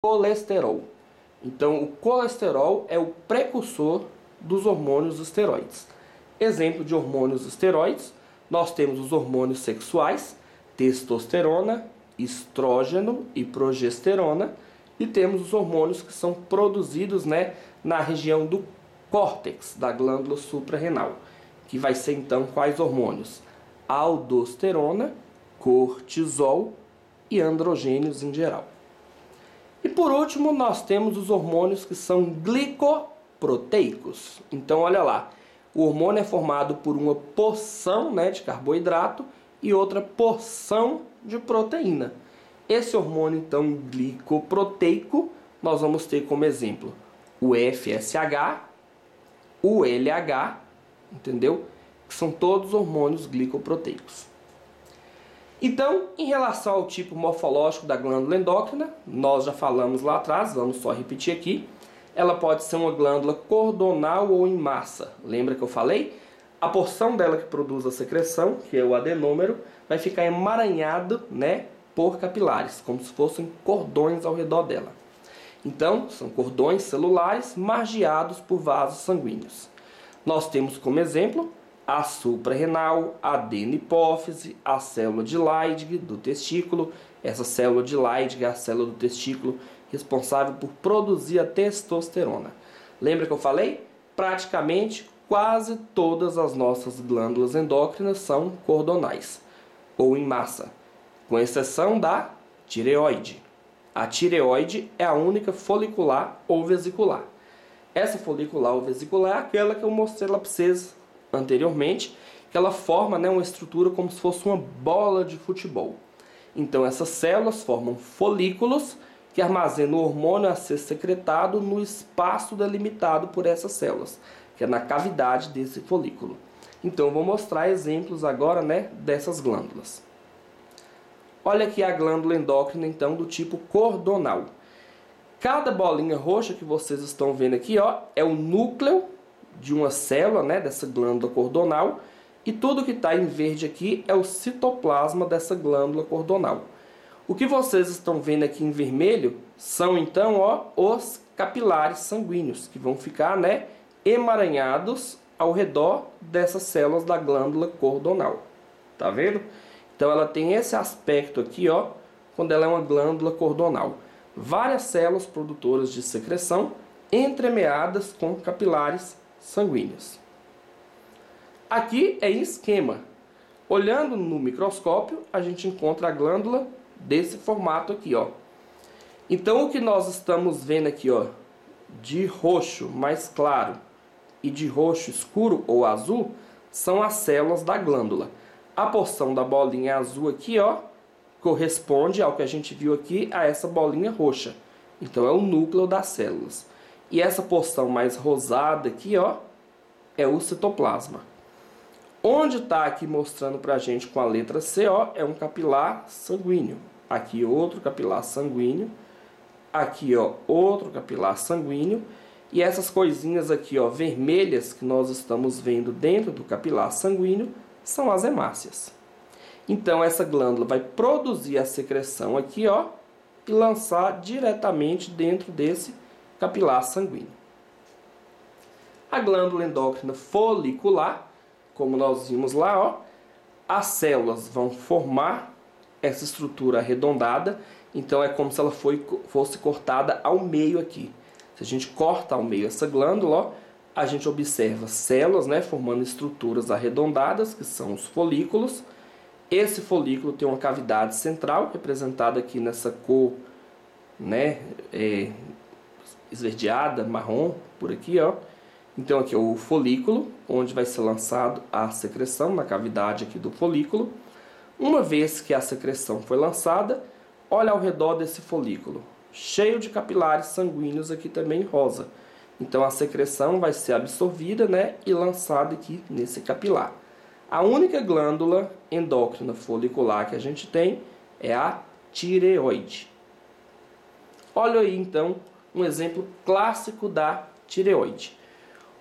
colesterol. Então, o colesterol é o precursor dos hormônios esteroides. Exemplo de hormônios esteroides, nós temos os hormônios sexuais, testosterona, estrógeno e progesterona, e temos os hormônios que são produzidos, né, na região do córtex da glândula suprarrenal, que vai ser então quais hormônios? Aldosterona, cortisol e androgênios em geral. E por último, nós temos os hormônios que são glicoproteicos. Então, olha lá, o hormônio é formado por uma porção, né, de carboidrato e outra porção de proteína. Esse hormônio, então, glicoproteico, nós vamos ter como exemplo o FSH, o LH, entendeu? Que são todos hormônios glicoproteicos. Então, em relação ao tipo morfológico da glândula endócrina, nós já falamos lá atrás, vamos só repetir aqui. Ela pode ser uma glândula cordonal ou em massa. Lembra que eu falei? A porção dela que produz a secreção, que é o adenômero, vai ficar emaranhado, né, por capilares, como se fossem cordões ao redor dela. Então, são cordões celulares margeados por vasos sanguíneos. Nós temos como exemplo a suprarrenal, a adenopófise, a célula de Leydig do testículo. Essa célula de Leydig é a célula do testículo responsável por produzir a testosterona. Lembra que eu falei? Praticamente quase todas as nossas glândulas endócrinas são cordonais ou em massa, com exceção da tireoide. A tireoide é a única folicular ou vesicular. Essa folicular ou vesicular é aquela que eu mostrei lá para vocês anteriormente, que ela forma, né, uma estrutura como se fosse uma bola de futebol. Então essas células formam folículos que armazenam o hormônio a ser secretado no espaço delimitado por essas células, que é na cavidade desse folículo. Então eu vou mostrar exemplos agora, né, dessas glândulas. Olha aqui a glândula endócrina, então, do tipo cordonal. Cada bolinha roxa que vocês estão vendo aqui, ó, é o núcleo de uma célula, né, dessa glândula cordonal, e tudo que está em verde aqui é o citoplasma dessa glândula cordonal. O que vocês estão vendo aqui em vermelho são, então, ó, os capilares sanguíneos, que vão ficar, né, emaranhados ao redor dessas células da glândula cordonal. Tá vendo? Então ela tem esse aspecto aqui, ó, quando ela é uma glândula cordonal. Várias células produtoras de secreção entremeadas com capilares sanguíneos. Aqui é em esquema. Olhando no microscópio, a gente encontra a glândula desse formato aqui, ó. Então o que nós estamos vendo aqui, ó, de roxo mais claro e de roxo escuro ou azul, são as células da glândula. A porção da bolinha azul aqui, ó, corresponde ao que a gente viu aqui, a essa bolinha roxa. Então é o núcleo das células. E essa porção mais rosada aqui, ó, é o citoplasma. Onde está aqui mostrando para a gente com a letra C, ó, é um capilar sanguíneo. Aqui outro capilar sanguíneo. Aqui, ó, outro capilar sanguíneo. E essas coisinhas aqui, ó, vermelhas que nós estamos vendo dentro do capilar sanguíneo são as hemácias. Então essa glândula vai produzir a secreção aqui, ó, e lançar diretamente dentro desse capilar sanguíneo. A glândula endócrina folicular, como nós vimos lá, ó, as células vão formar essa estrutura arredondada, então é como se ela fosse cortada ao meio aqui. Se a gente corta ao meio essa glândula, ó, a gente observa células, né, formando estruturas arredondadas, que são os folículos. Esse folículo tem uma cavidade central, representada aqui nessa cor, né, esverdeada, marrom, por aqui, ó. Então aqui é o folículo, onde vai ser lançado a secreção, na cavidade aqui do folículo. Uma vez que a secreção foi lançada, olha ao redor desse folículo, cheio de capilares sanguíneos aqui também rosa. Então a secreção vai ser absorvida, né, e lançada aqui nesse capilar. A única glândula endócrina folicular que a gente tem é a tireoide. Olha aí então um exemplo clássico da tireoide.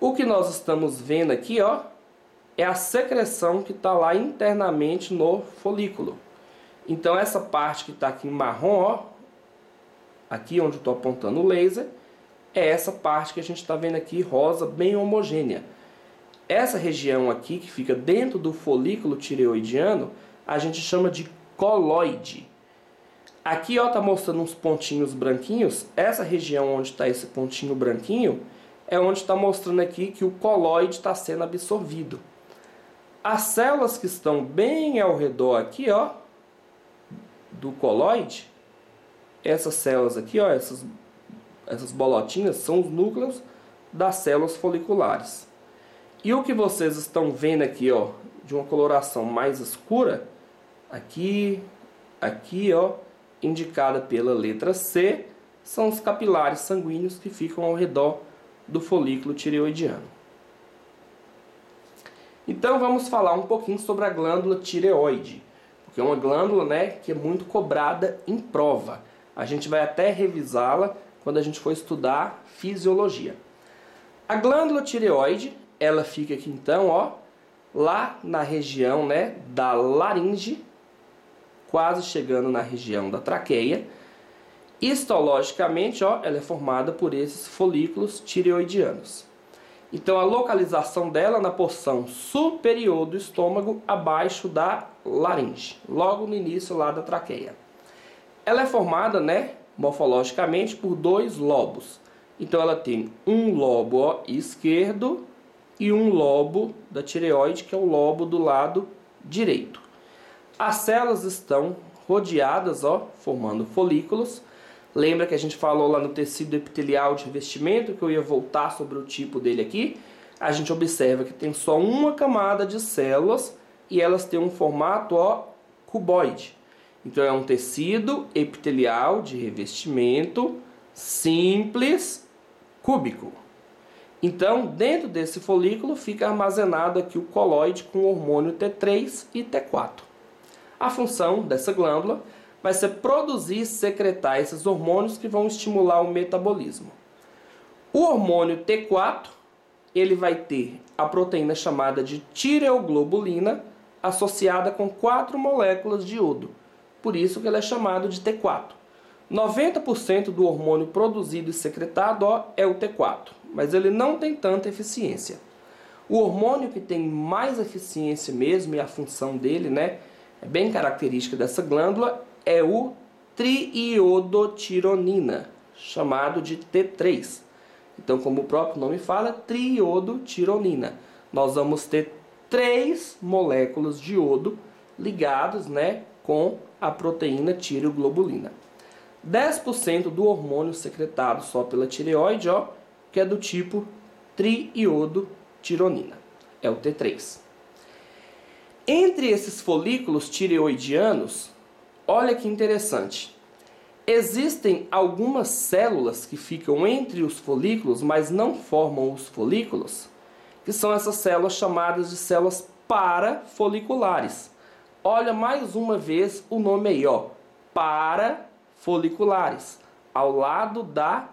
O que nós estamos vendo aqui, ó, é a secreção que está lá internamente no folículo. Então essa parte que está aqui em marrom, ó, aqui onde eu estou apontando o laser, é essa parte que a gente está vendo aqui, rosa, bem homogênea. Essa região aqui, que fica dentro do folículo tireoidiano, a gente chama de coloide. Aqui está mostrando uns pontinhos branquinhos. Essa região onde está esse pontinho branquinho é onde está mostrando aqui que o coloide está sendo absorvido. As células que estão bem ao redor aqui, ó, do coloide, essas células aqui, ó, essas bolotinhas, são os núcleos das células foliculares. E o que vocês estão vendo aqui, ó, de uma coloração mais escura, aqui, ó, indicada pela letra C, são os capilares sanguíneos que ficam ao redor do folículo tireoidiano. Então vamos falar um pouquinho sobre a glândula tireoide, porque é uma glândula, né, que é muito cobrada em prova. A gente vai até revisá-la quando a gente for estudar fisiologia. A glândula tireoide, ela fica aqui então, ó, lá na região, né, da laringe, quase chegando na região da traqueia. Histologicamente, ó, ela é formada por esses folículos tireoidianos. Então a localização dela na porção superior do estômago, abaixo da laringe, logo no início lá da traqueia. Ela é formada, né, morfologicamente por dois lobos. Então ela tem um lobo, ó, esquerdo e um lobo da tireoide, que é o lobo do lado direito. As células estão rodeadas, ó, formando folículos. Lembra que a gente falou lá no tecido epitelial de revestimento, que eu ia voltar sobre o tipo dele aqui? A gente observa que tem só uma camada de células e elas têm um formato, ó, cuboide. Então é um tecido epitelial de revestimento simples, cúbico. Então, dentro desse folículo fica armazenado aqui o coloide com o hormônio T3 e T4. A função dessa glândula vai ser produzir e secretar esses hormônios que vão estimular o metabolismo. O hormônio T4, ele vai ter a proteína chamada de tireoglobulina associada com 4 moléculas de iodo. Por isso que ele é chamado de T4. 90% do hormônio produzido e secretado, ó, é o T4, mas ele não tem tanta eficiência. O hormônio que tem mais eficiência mesmo, e a função dele, né, é bem característica dessa glândula, é o triiodotironina, chamado de T3. Então, como o próprio nome fala, triiodotironina. Nós vamos ter 3 moléculas de iodo ligados, né, com a proteína tireoglobulina. 10% do hormônio secretado só pela tireoide, ó, que é do tipo triiodotironina, é o T3. Entre esses folículos tireoidianos, olha que interessante, existem algumas células que ficam entre os folículos, mas não formam os folículos, que são essas células chamadas de células parafoliculares. Olha mais uma vez o nome aí, ó, parafoliculares, ao lado da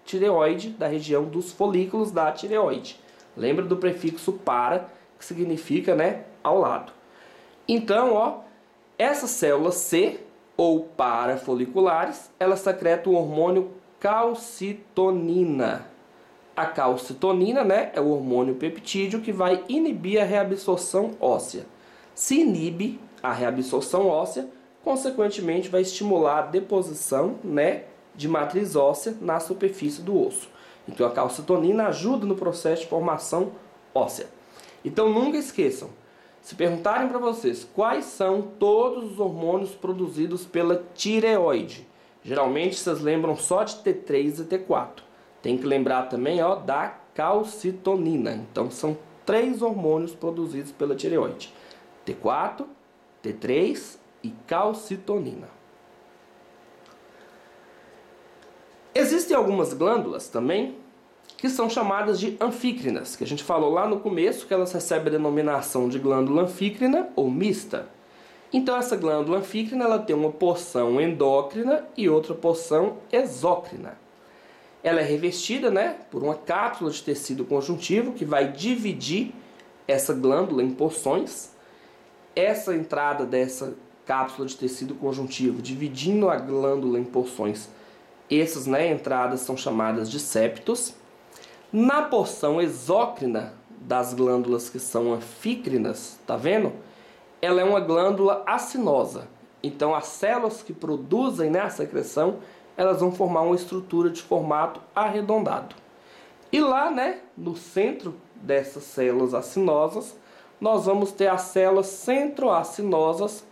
tireoide, da região dos folículos da tireoide. Lembra do prefixo para, que significa, né, ao lado. Então, ó, essas células C, ou parafoliculares, elas secretam o hormônio calcitonina. A calcitonina, né, é o hormônio peptídeo que vai inibir a reabsorção óssea. Se inibe a reabsorção óssea, consequentemente vai estimular a deposição, né, de matriz óssea na superfície do osso. Então a calcitonina ajuda no processo de formação óssea. Então nunca esqueçam, se perguntarem para vocês quais são todos os hormônios produzidos pela tireoide, geralmente vocês lembram só de T3 e T4. Tem que lembrar também, ó, da calcitonina. Então são 3 hormônios produzidos pela tireoide: T4, T3 e calcitonina. Existem algumas glândulas também que são chamadas de anfícrinas, que a gente falou lá no começo que elas recebem a denominação de glândula anfícrina ou mista. Então essa glândula anfícrina ela tem uma porção endócrina e outra porção exócrina. Ela é revestida, né, por uma cápsula de tecido conjuntivo que vai dividir essa glândula em porções. Essa entrada dessa cápsula de tecido conjuntivo, dividindo a glândula em porções, Essas, né, entradas são chamadas de septos. Na porção exócrina das glândulas que são anfícrinas, tá vendo? Ela é uma glândula acinosa. Então, as células que produzem, né, a secreção, elas vão formar uma estrutura de formato arredondado. E lá, né, no centro dessas células acinosas, nós vamos ter as células centroacinosas,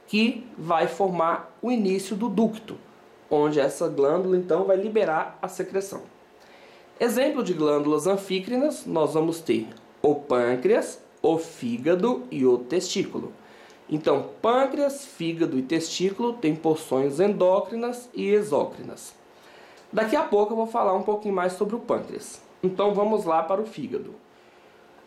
que vai formar o início do ducto, onde essa glândula então vai liberar a secreção. Exemplo de glândulas anfícrinas, nós vamos ter o pâncreas, o fígado e o testículo. Então, pâncreas, fígado e testículo têm porções endócrinas e exócrinas. Daqui a pouco eu vou falar um pouquinho mais sobre o pâncreas. Então vamos lá para o fígado.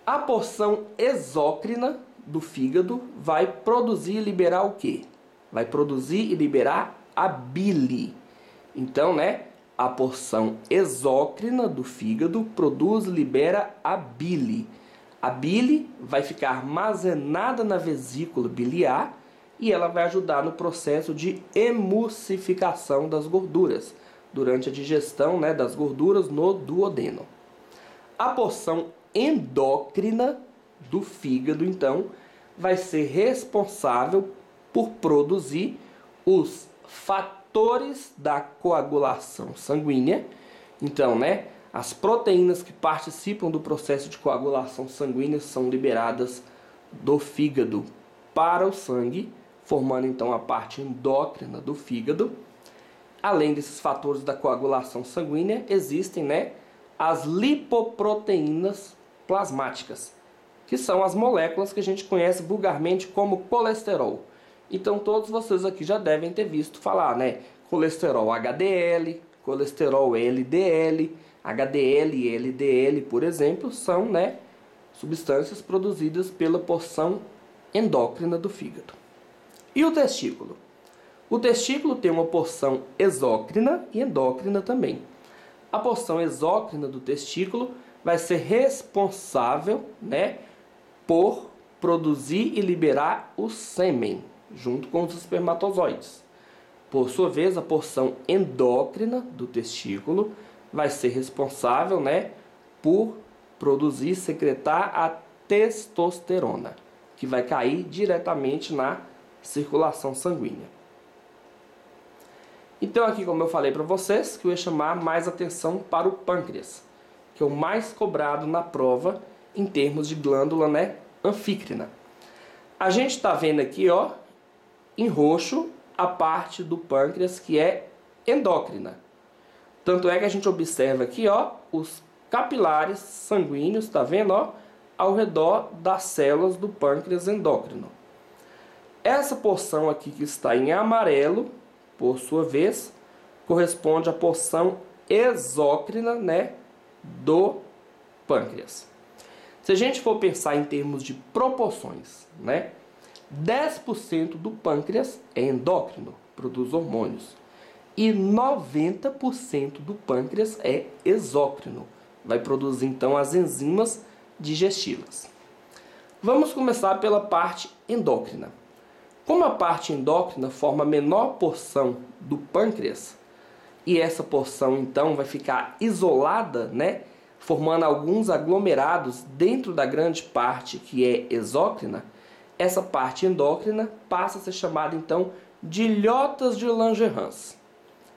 A porção exócrina do fígado vai produzir e liberar o quê? Vai produzir e liberar a bile. Então, né, a porção exócrina do fígado produz e libera a bile. A bile vai ficar armazenada na vesícula biliar e ela vai ajudar no processo de emulsificação das gorduras, durante a digestão, né, das gorduras no duodeno. A porção endócrina do fígado, então, vai ser responsável por produzir os fatores da coagulação sanguínea. Então, né, as proteínas que participam do processo de coagulação sanguínea são liberadas do fígado para o sangue, formando então a parte endócrina do fígado. Além desses fatores da coagulação sanguínea, existem, né, as lipoproteínas plasmáticas, que são as moléculas que a gente conhece vulgarmente como colesterol. Então todos vocês aqui já devem ter visto falar, né? Colesterol HDL, colesterol LDL, HDL e LDL, por exemplo, são, né, substâncias produzidas pela porção endócrina do fígado. E o testículo? O testículo tem uma porção exócrina e endócrina também. A porção exócrina do testículo vai ser responsável, né, por produzir e liberar o sêmen, junto com os espermatozoides. Por sua vez, a porção endócrina do testículo vai ser responsável, né, por produzir e secretar a testosterona, que vai cair diretamente na circulação sanguínea. Então aqui, como eu falei para vocês, que eu ia chamar mais atenção para o pâncreas, que é o mais cobrado na prova em termos de glândula, né, anfícrina. A gente está vendo aqui, ó, em roxo, a parte do pâncreas que é endócrina. Tanto é que a gente observa aqui, ó, os capilares sanguíneos, tá vendo, ó, ao redor das células do pâncreas endócrino. Essa porção aqui que está em amarelo, por sua vez, corresponde à porção exócrina, né, do pâncreas. Se a gente for pensar em termos de proporções, né, 10% do pâncreas é endócrino, produz hormônios. E 90% do pâncreas é exócrino, vai produzir então as enzimas digestivas. Vamos começar pela parte endócrina. Como a parte endócrina forma a menor porção do pâncreas, e essa porção então vai ficar isolada, né, formando alguns aglomerados dentro da grande parte que é exócrina, essa parte endócrina passa a ser chamada então de ilhotas de Langerhans.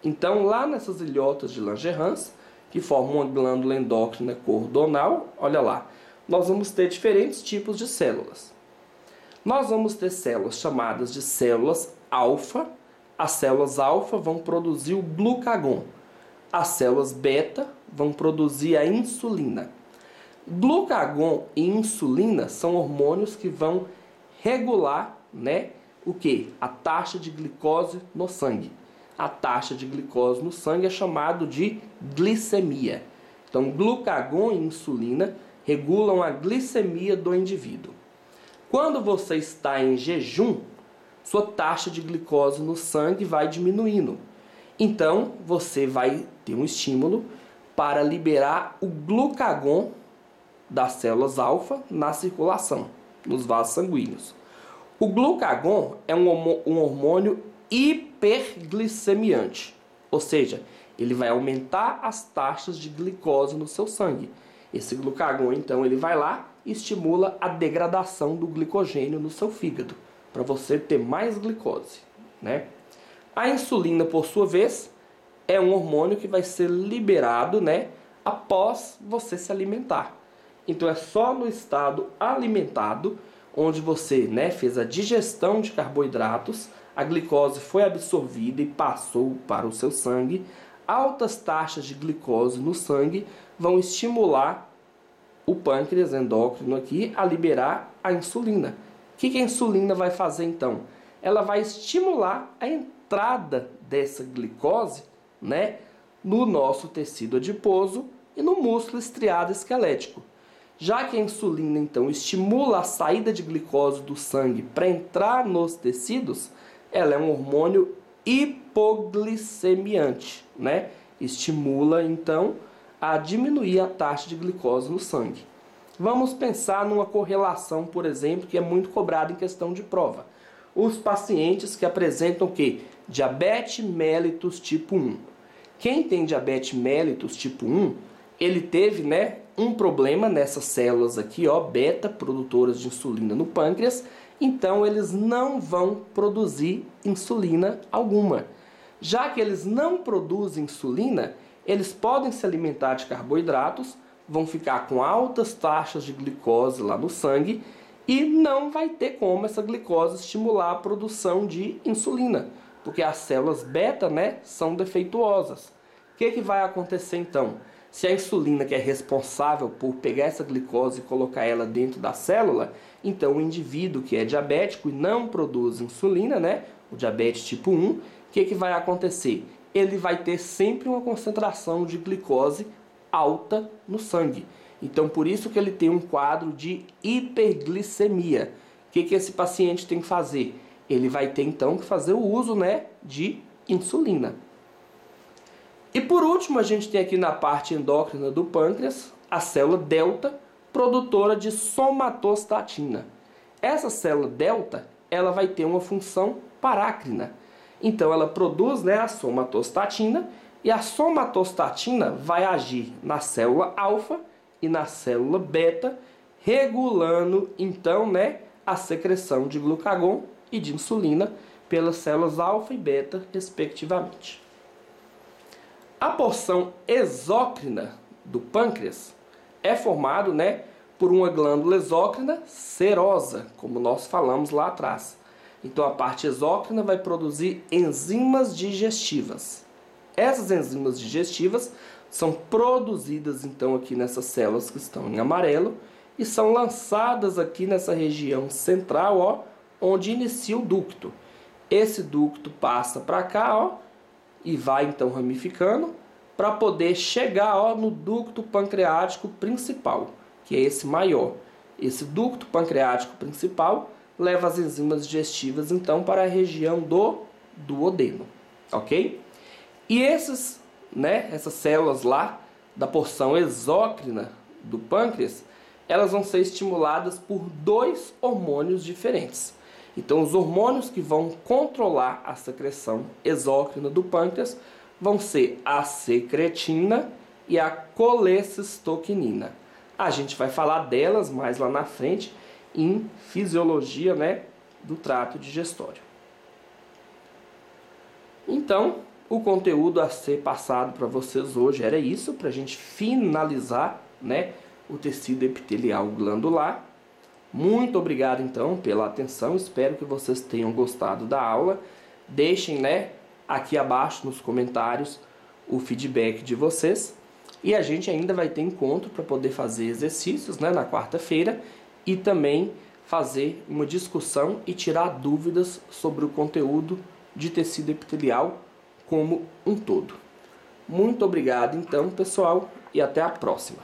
Então, lá nessas ilhotas de Langerhans, que formam uma glândula endócrina cordonal, olha lá, nós vamos ter diferentes tipos de células. Nós vamos ter células chamadas de células alfa. As células alfa vão produzir o glucagon. As células beta vão produzir a insulina. Glucagon e insulina são hormônios que vão regular, né, o que? A taxa de glicose no sangue. A taxa de glicose no sangue é chamado de glicemia. Então, glucagon e insulina regulam a glicemia do indivíduo. Quando você está em jejum, sua taxa de glicose no sangue vai diminuindo. Então, você vai ter um estímulo para liberar o glucagon das células alfa na circulação, nos vasos sanguíneos. O glucagon é um hormônio hiperglicemiante, ou seja, Ele vai aumentar as taxas de glicose no seu sangue. Esse glucagon, então, ele vai lá e estimula a degradação do glicogênio no seu fígado, para você ter mais glicose, né? A insulina, por sua vez, é um hormônio que vai ser liberado, né, após você se alimentar. Então é só no estado alimentado, onde você, né, fez a digestão de carboidratos, a glicose foi absorvida e passou para o seu sangue, altas taxas de glicose no sangue vão estimular o pâncreas endócrino aqui a liberar a insulina. O que a insulina vai fazer então? Ela vai estimular a entrada dessa glicose, né, no nosso tecido adiposo e no músculo estriado esquelético. Já que a insulina então estimula a saída de glicose do sangue para entrar nos tecidos, ela é um hormônio hipoglicemiante, né? Estimula então a diminuir a taxa de glicose no sangue. Vamos pensar numa correlação, por exemplo, que é muito cobrada em questão de prova. Os pacientes que apresentam o quê? Diabetes mellitus tipo 1. Quem tem diabetes mellitus tipo 1, ele teve, né, um problema nessas células aqui, ó, beta, produtoras de insulina no pâncreas, então eles não vão produzir insulina alguma. Já que eles não produzem insulina, eles podem se alimentar de carboidratos, vão ficar com altas taxas de glicose lá no sangue e não vai ter como essa glicose estimular a produção de insulina, porque as células beta, né, são defeituosas. O que vai acontecer então? Se a insulina, que é responsável por pegar essa glicose e colocar ela dentro da célula, então o indivíduo que é diabético e não produz insulina, né, o diabetes tipo 1, o que vai acontecer? Ele vai ter sempre uma concentração de glicose alta no sangue. Então por isso que ele tem um quadro de hiperglicemia. O que esse paciente tem que fazer? Ele vai ter então que fazer o uso, né, de insulina. E por último, a gente tem aqui na parte endócrina do pâncreas a célula delta, produtora de somatostatina. Essa célula delta, ela vai ter uma função parácrina. Então ela produz, né, a somatostatina, e a somatostatina vai agir na célula alfa e na célula beta, regulando então, né, a secreção de glucagon e de insulina pelas células alfa e beta, respectivamente. A porção exócrina do pâncreas é formado, né, por uma glândula exócrina serosa, como nós falamos lá atrás. Então a parte exócrina vai produzir enzimas digestivas. Essas enzimas digestivas são produzidas então aqui nessas células que estão em amarelo e são lançadas aqui nessa região central, ó, onde inicia o ducto. Esse ducto passa para cá, ó, e vai então ramificando para poder chegar, ó, no ducto pancreático principal, que é esse maior. Esse ducto pancreático principal leva as enzimas digestivas então para a região do duodeno, ok? E essas células lá da porção exócrina do pâncreas, elas vão ser estimuladas por dois hormônios diferentes. Então, os hormônios que vão controlar a secreção exócrina do pâncreas vão ser a secretina e a colecistoquinina. A gente vai falar delas mais lá na frente em fisiologia, né, do trato digestório. Então, o conteúdo a ser passado para vocês hoje era isso, para a gente finalizar, né, o tecido epitelial glandular. Muito obrigado então pela atenção, espero que vocês tenham gostado da aula. Deixem, né, aqui abaixo nos comentários o feedback de vocês. E a gente ainda vai ter encontro para poder fazer exercícios, né, na quarta-feira e também fazer uma discussão e tirar dúvidas sobre o conteúdo de tecido epitelial como um todo. Muito obrigado então, pessoal, e até a próxima.